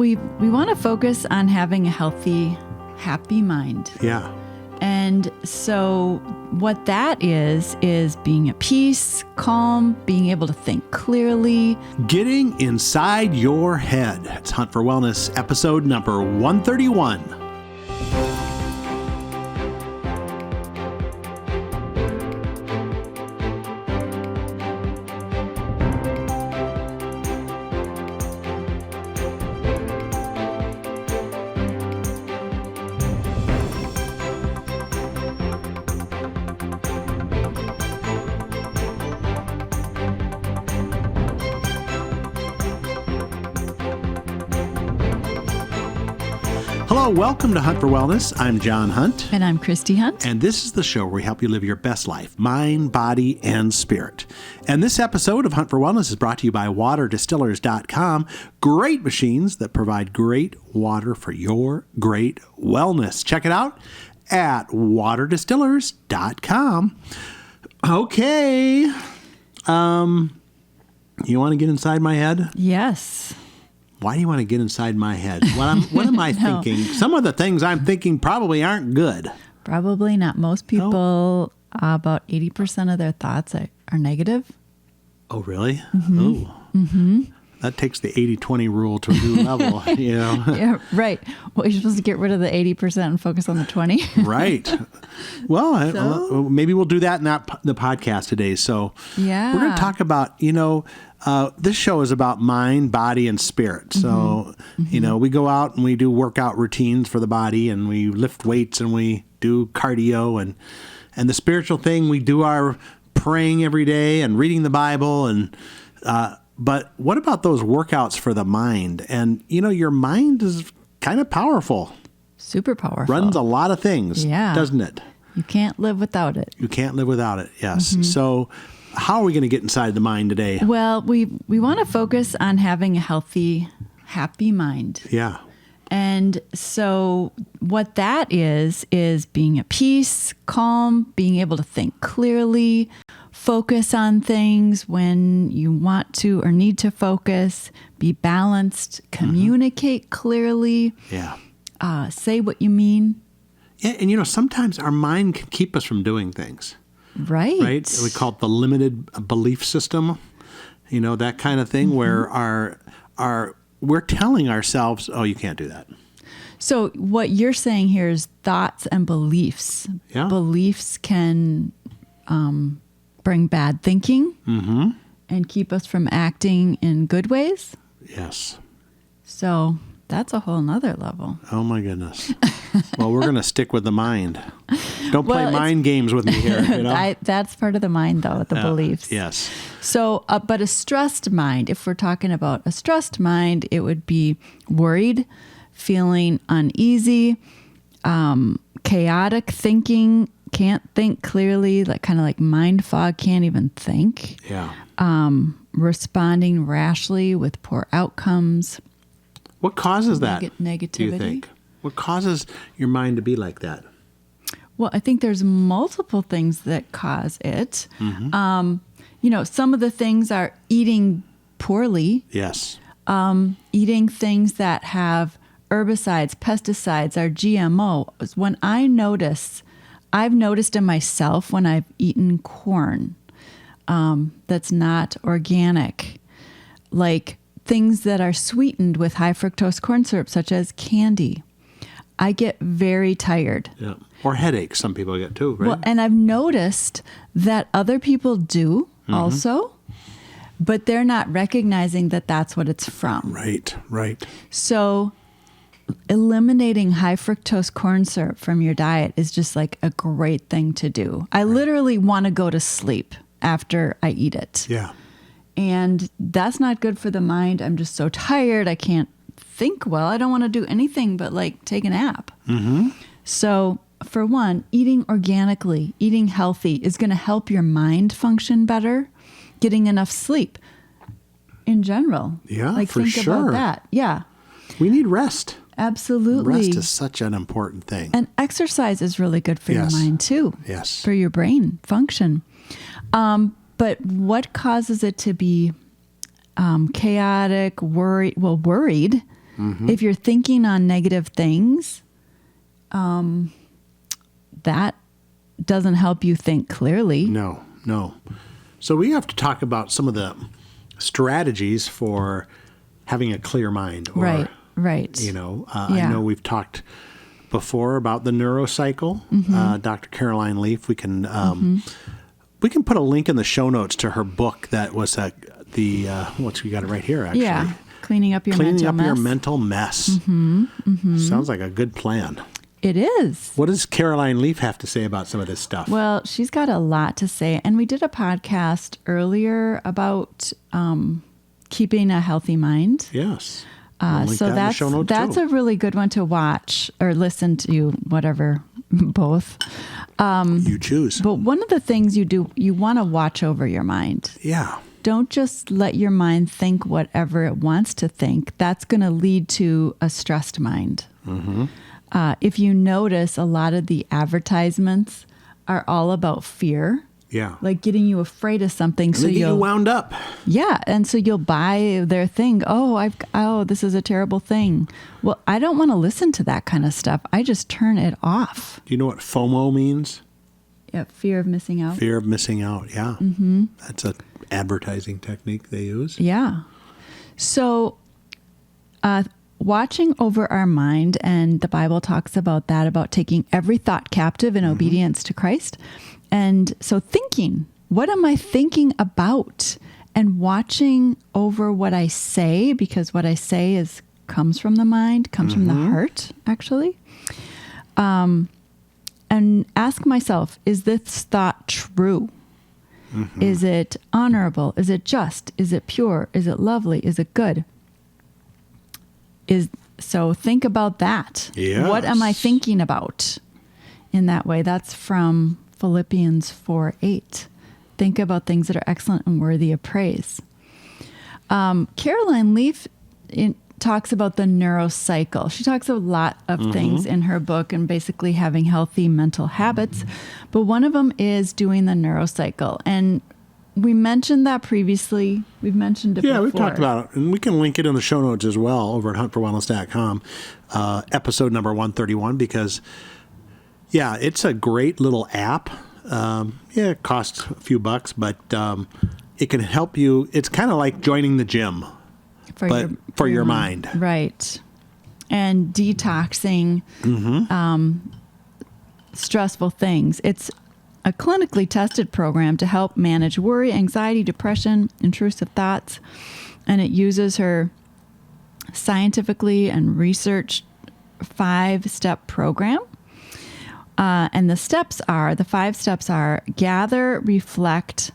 we want to focus on having a healthy, happy mind. Yeah. And so what that is being at peace, calm, being able to think clearly. Getting inside your head. It's Hunt for Wellness, episode number 131. Hello, welcome to Hunt for Wellness. I'm John Hunt. And I'm Christy Hunt. And this is the show where we help you live your best life, mind, body, and spirit. And this episode of Hunt for Wellness is brought to you by waterdistillers.com. Great machines that provide great water for your great wellness. Check it out at waterdistillers.com. Okay. You want to get inside my head? Yes. Why do you want to get inside my head? What am I thinking? Some of the things I'm thinking probably aren't good. Probably not. Most people, about 80% of their thoughts are negative. Oh, really? Mm-hmm. Oh. Mm-hmm. That takes the 80-20 rule to a new level, you know? Yeah, right. Well, you're supposed to get rid of the 80% and focus on the 20. Right. Well, maybe we'll do that in the podcast today. So yeah, we're going to talk about, this show is about mind, body, and spirit. So, we go out and we do workout routines for the body, and we lift weights, and we do cardio, and the spiritual thing, we do our praying every day and reading the Bible. And but what about those workouts for the mind? And, your mind is kind of powerful. Super powerful. Runs a lot of things, doesn't it? You can't live without it. You can't live without it, yes. So how are we going to get inside the mind today? Well, we want to focus on having a healthy, happy mind. Yeah. And so what that is being at peace, calm, being able to think clearly, focus on things when you want to or need to focus, be balanced, communicate clearly, say what you mean. Yeah, and sometimes our mind can keep us from doing things. Right. We call it the limited belief system, that kind of thing where we're telling ourselves, oh, you can't do that. So what you're saying here is thoughts and beliefs. Yeah. Beliefs can bring bad thinking and keep us from acting in good ways. Yes. So that's a whole nother level. Oh, my goodness. Well, we're going to stick with the mind. Don't play mind games with me here. That's part of the mind, though, the beliefs. Yes. So, but a stressed mind, if we're talking about a stressed mind, it would be worried, feeling uneasy, chaotic thinking, can't think clearly, kind of mind fog, can't even think. Yeah. Responding rashly with poor outcomes. What causes that? Negativity. Do you think? What causes your mind to be like that? Well, I think there's multiple things that cause it. Some of the things are eating poorly. Yes. Eating things that have herbicides, pesticides, or GMO. When I've noticed in myself when I've eaten corn that's not organic, like things that are sweetened with high fructose corn syrup, such as candy. I get very tired. Yeah. Or headaches, some people get too, right? Well, and I've noticed that other people do also, but they're not recognizing that that's what it's from. Right. So eliminating high fructose corn syrup from your diet is just like a great thing to do. I literally want to go to sleep after I eat it. Yeah. And that's not good for the mind. I'm just so tired. I can't think well. I don't want to do anything but take a nap. So for one, eating organically, eating healthy is going to help your mind function better. Getting enough sleep in general. Yeah, for think sure. About that. Yeah. We need rest. Absolutely. Rest is such an important thing. And exercise is really good for your mind too. Yes. For your brain function. But what causes it to be chaotic, worried? If you're thinking on negative things, that doesn't help you think clearly. No. So we have to talk about some of the strategies for having a clear mind. Or, Right. I know we've talked before about the Neurocycle. Dr. Caroline Leaf. We can put a link in the show notes to her book that was we got it right here, actually. Yeah, cleaning up your mental mess. Sounds like a good plan. It is. What does Caroline Leaf have to say about some of this stuff? Well, she's got a lot to say. And we did a podcast earlier about keeping a healthy mind. Yes. So that's a really good one to watch or listen to, whatever, both. You choose. But one of the things you want to watch over your mind. Yeah. Don't just let your mind think whatever it wants to think. That's going to lead to a stressed mind. If you notice, a lot of the advertisements are all about fear. Yeah. Like getting you afraid of something. And they get you wound up. Yeah. And so you'll buy their thing. Oh, this is a terrible thing. Well, I don't want to listen to that kind of stuff. I just turn it off. Do you know what FOMO means? Yeah. Fear of missing out. Fear of missing out. Yeah. That's an advertising technique they use. Yeah. So, watching over our mind, and the Bible talks about that, about taking every thought captive in obedience to Christ. And so thinking, what am I thinking about? And watching over what I say, because what I say comes from the mind, comes from the heart, actually. And ask myself, is this thought true? Is it honorable? Is it just? Is it pure? Is it lovely? Is it good? So think about that. Yes. What am I thinking about in that way? That's from Philippians 4:8. Think about things that are excellent and worthy of praise. Caroline Leaf talks about the neurocycle. She talks a lot of things in her book and basically having healthy mental habits. But one of them is doing the neurocycle. And we mentioned that previously. We've mentioned it before. Yeah, we've talked about it. And we can link it in the show notes as well over at Hunt4Wellness.com, episode number 131, because, yeah, it's a great little app. It costs a few bucks, but it can help you. It's kind of like joining the gym, for your mind. Right. And detoxing stressful things. It's a clinically tested program to help manage worry, anxiety, depression, intrusive thoughts. And it uses her scientifically and researched 5-step program. And the 5 steps are gather, reflect,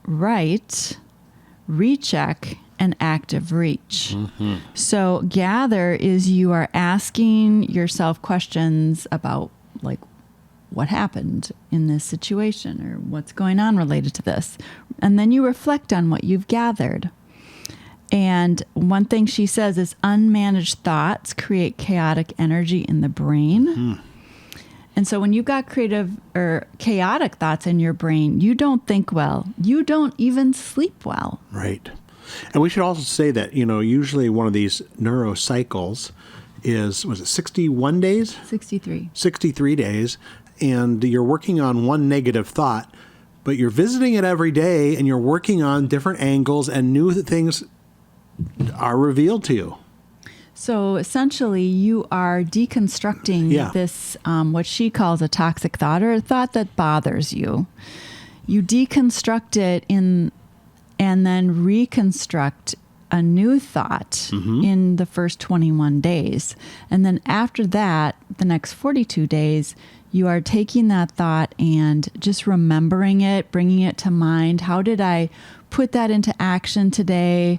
write, recheck, and active reach. So gather is you are asking yourself questions about, like, what happened in this situation or what's going on related to this. And then you reflect on what you've gathered. And one thing she says is unmanaged thoughts create chaotic energy in the brain. And so when you've got creative or chaotic thoughts in your brain, you don't think well. You don't even sleep well. Right. And we should also say that, usually one of these neurocycles was it 61 days? 63. 63 days. And you're working on one negative thought, but you're visiting it every day and you're working on different angles and new things are revealed to you. So essentially you are deconstructing this, what she calls a toxic thought, or a thought that bothers you. You deconstruct it and then reconstruct a new thought in the first 21 days. And then after that, the next 42 days, you are taking that thought and just remembering it, bringing it to mind. How did I put that into action today?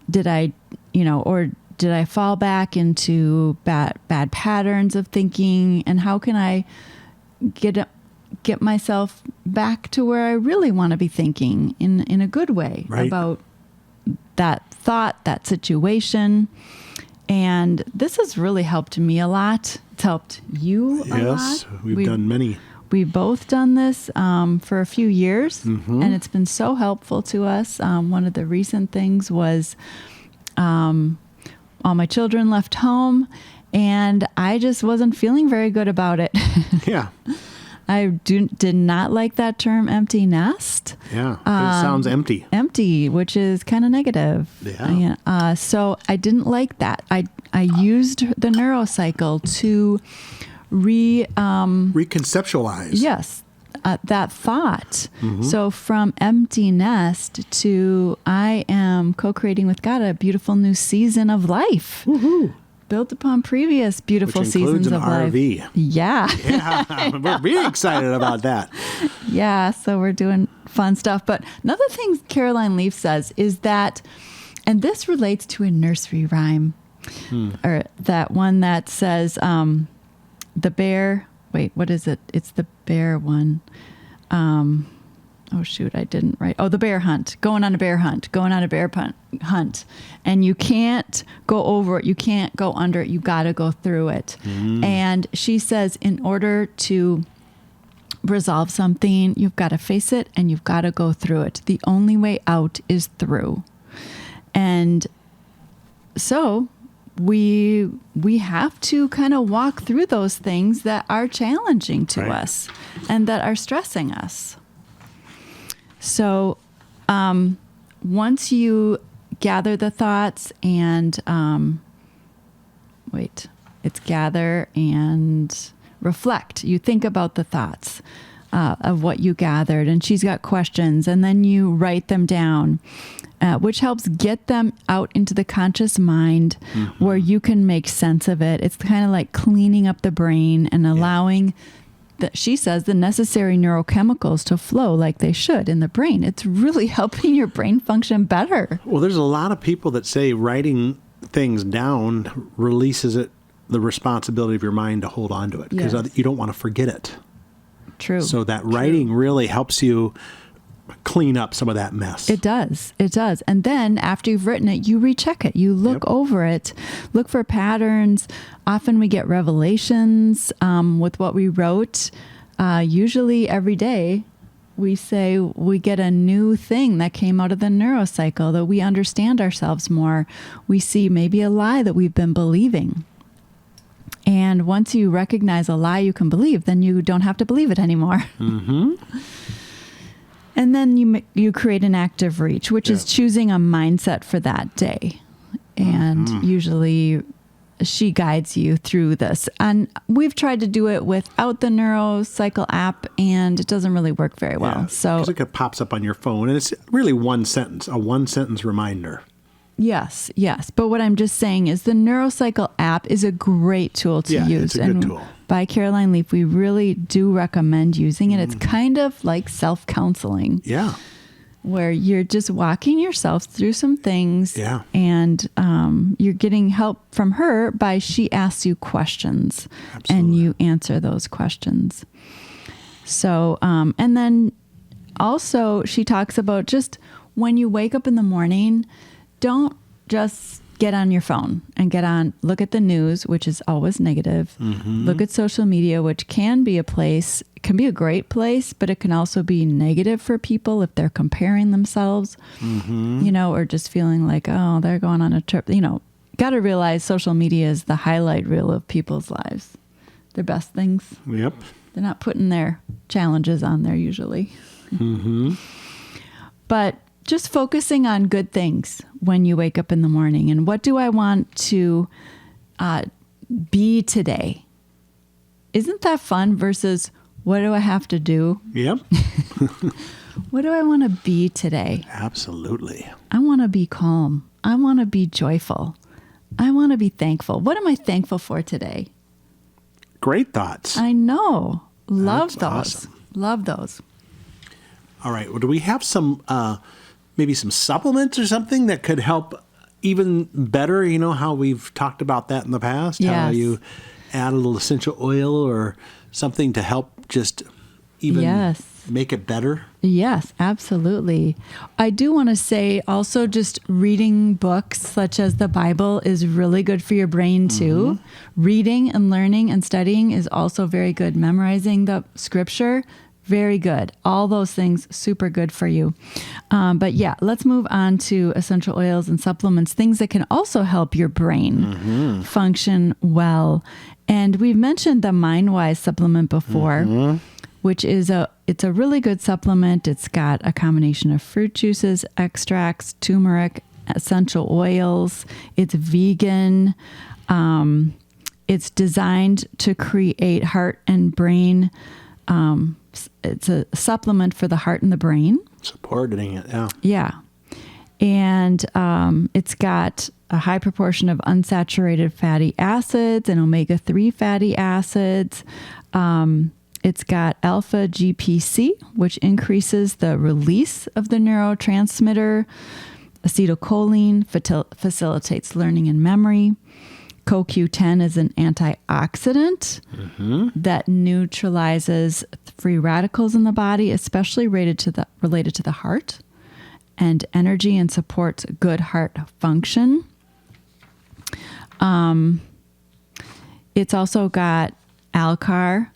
Did I, or did I fall back into bad patterns of thinking? And how can I get myself back to where I really want to be thinking in a good way about that thought, that situation? And this has really helped me a lot. It's helped you a lot. Yes, we've done many. We've both done this for a few years, and it's been so helpful to us. One of the recent things was all my children left home, and I just wasn't feeling very good about it. Yeah. I did not like that term, empty nest. Yeah. It sounds empty. Empty, which is kind of negative. Yeah. So I didn't like that. I used the Neurocycle to reconceptualize. Yes. That thought. So from empty nest to I am co-creating with God a beautiful new season of life. Woohoo. Built upon previous beautiful seasons of life. Which includes an RV. Yeah. Yeah, we're really excited about that. Yeah, so we're doing fun stuff. But another thing Caroline Leaf says is that, and this relates to a nursery rhyme, or that one that says, the bear, wait, what is it? It's the bear one. Oh, shoot, I didn't write. Oh, the bear hunt. Going on a bear hunt. Hunt. And you can't go over it. You can't go under it. You got to go through it. And she says in order to resolve something, you've got to face it and you've got to go through it. The only way out is through. And so we have to kind of walk through those things that are challenging to us and that are stressing us. So once you gather the thoughts and it's gather and reflect. You think about the thoughts of what you gathered, and she's got questions, and then you write them down, which helps get them out into the conscious mind where you can make sense of it. It's kind of like cleaning up the brain and allowing she says the necessary neurochemicals to flow like they should in the brain. It's really helping your brain function better. Well, there's a lot of people that say writing things down releases the responsibility of your mind to hold on to it because you don't want to forget it. True. So that writing really helps you clean up some of that mess. It does. It does. And then after you've written it, you recheck it. You look over it, look for patterns. Often we get revelations with what we wrote. Usually every day we say we get a new thing that came out of the neurocycle, that we understand ourselves more. We see maybe a lie that we've been believing. And once you recognize a lie you can believe, then you don't have to believe it anymore. And then you create an active reach, which is choosing a mindset for that day. And usually she guides you through this. And we've tried to do it without the Neurocycle app, and it doesn't really work very well. Yeah, so it pops up on your phone, and it's really a one-sentence reminder. Yes. But what I'm just saying is the Neurocycle app is a great tool to use. It's a good tool. By Caroline Leaf, we really do recommend using it. It's kind of like self-counseling. Yeah. Where you're just walking yourself through some things. Yeah. And you're getting help from her by she asks you questions. Absolutely. And you answer those questions. So, and then also she talks about just when you wake up in the morning, don't just get on your phone and look at the news, which is always negative. Look at social media, which can be a great place, but it can also be negative for people if they're comparing themselves, or just feeling like, oh, they're going on a trip. Got to realize social media is the highlight reel of people's lives. Their best things. Yep. They're not putting their challenges on there usually. But just focusing on good things when you wake up in the morning. And what do I want to be today? Isn't that fun versus what do I have to do? Yep. What do I want to be today? Absolutely. I want to be calm. I want to be joyful. I want to be thankful. What am I thankful for today? Great thoughts. I know. Love those. Awesome. Love those. All right. Well, do we have some... maybe some supplements or something that could help even better, how we've talked about that in the past, how you add a little essential oil or something to help just even make it better? Yes, absolutely. I do want to say also just reading books such as the Bible is really good for your brain too. Reading and learning and studying is also very good. Memorizing the scripture, Very good. All those things, super good for you. But yeah, let's move on to essential oils and supplements, things that can also help your brain function well. And we've mentioned the MindWise supplement before, which is it's a really good supplement. It's got a combination of fruit juices, extracts, turmeric, essential oils. It's vegan. It's designed to create heart and brain. It's a supplement for the heart and the brain. Supporting it, yeah. Yeah. And it's got a high proportion of unsaturated fatty acids and omega-3 fatty acids. It's got alpha GPC, which increases the release of the neurotransmitter. Acetylcholine facilitates learning and memory. CoQ10 is an antioxidant that neutralizes free radicals in the body, especially related to the heart and energy, and supports good heart function. It's also got Alcar,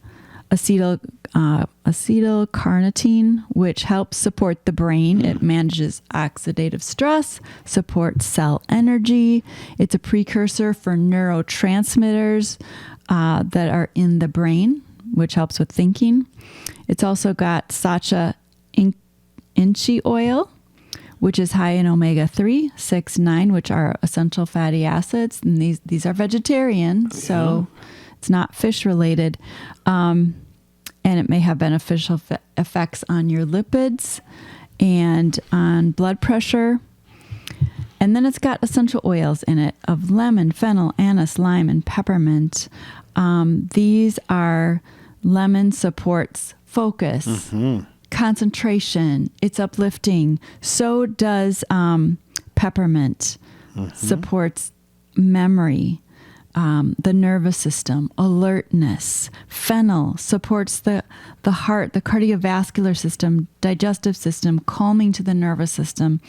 acetylcarnitine, which helps support the brain. It manages oxidative stress, supports cell energy. It's a precursor for neurotransmitters that are in the brain, which helps with thinking. It's also got Sacha inchi oil, which is high in omega-3, 6, 9, which are essential fatty acids. And these are vegetarian, so it's not fish related. And it may have beneficial effects on your lipids and on blood pressure. And then it's got essential oils in it of lemon, fennel, anise, lime, and peppermint. These are, lemon supports focus, concentration. It's uplifting. So does peppermint. Supports memory. The nervous system, alertness. Fennel supports the heart, the cardiovascular system, digestive system, calming to the nervous system.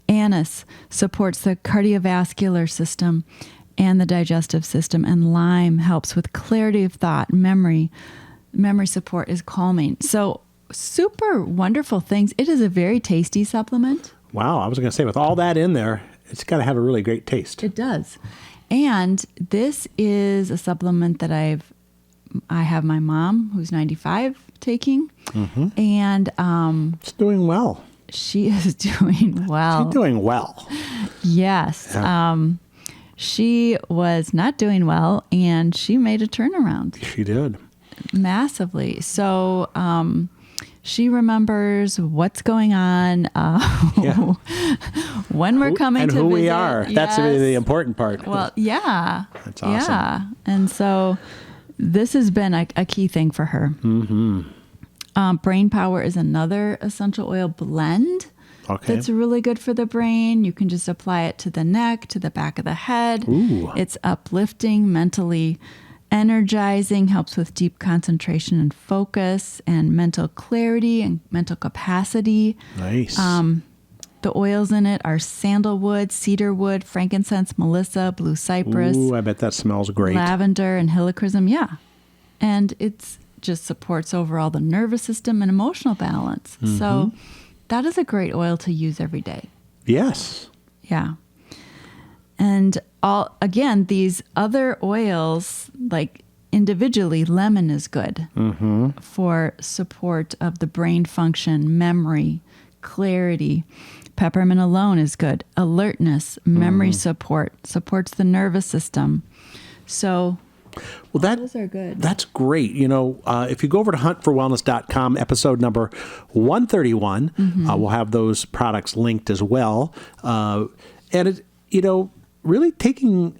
Anise supports the cardiovascular system and the digestive system. And lime helps with clarity of thought, memory. Memory support is calming. So super wonderful things. It is a very tasty supplement. Wow. I was going to say, with all that in there, it's got to have a really great taste. It does. And this is a supplement that I have my mom, who's 95, taking. And it's doing well. She is doing well. She's doing well. Yes. Yeah. She was not doing well, and she made a turnaround. She did. Massively. So she remembers what's going on, when we're coming and to who visit. we are. Yes. That's really the important part. Well, yeah. That's awesome. Yeah. And so this has been a key thing for her. Brain Power is another essential oil blend that's really good for the brain. You can just apply it to the neck, to the back of the head. Ooh. It's uplifting, mentally energizing, helps with deep concentration and focus and mental clarity and mental capacity. Nice. The oils in it are sandalwood, cedarwood, frankincense, melissa, blue cypress. Ooh, I bet that smells great. Lavender and helichrysum. Yeah. And it's just supports overall the nervous system and emotional balance. So that is a great oil to use every day. Yes. Yeah. And these other oils, like individually, lemon is good for support of the brain function, memory, clarity. Peppermint alone is good. Alertness, memory support, supports the nervous system. So those are good. That's great. If you go over to Hunt4Wellness.com, episode number 131, we'll have those products linked as well. And really taking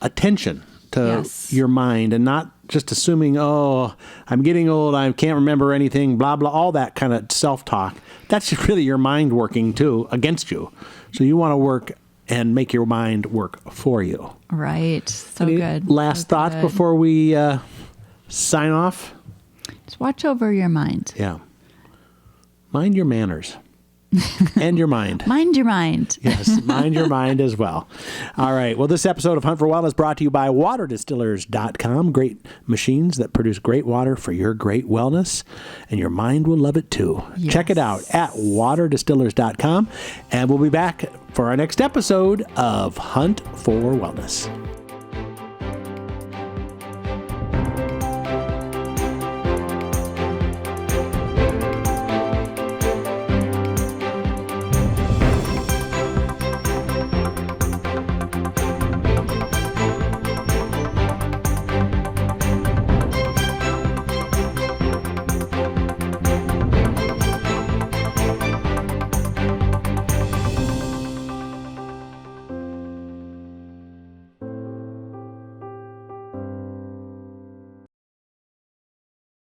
attention to your mind and not just assuming, oh, I'm getting old, I can't remember anything, blah, blah, all that kind of self-talk. That's just really your mind working, too, against you. So you want to work and make your mind work for you. Right. So Any good. Last thoughts before we sign off? Just watch over your mind. Yeah. Mind your manners. And your mind. Mind your mind. Yes, mind your mind as well. All right. Well, this episode of Hunt for Wellness brought to you by waterdistillers.com. Great machines that produce great water for your great wellness, and your mind will love it too. Yes. Check it out at waterdistillers.com, and we'll be back for our next episode of Hunt for Wellness.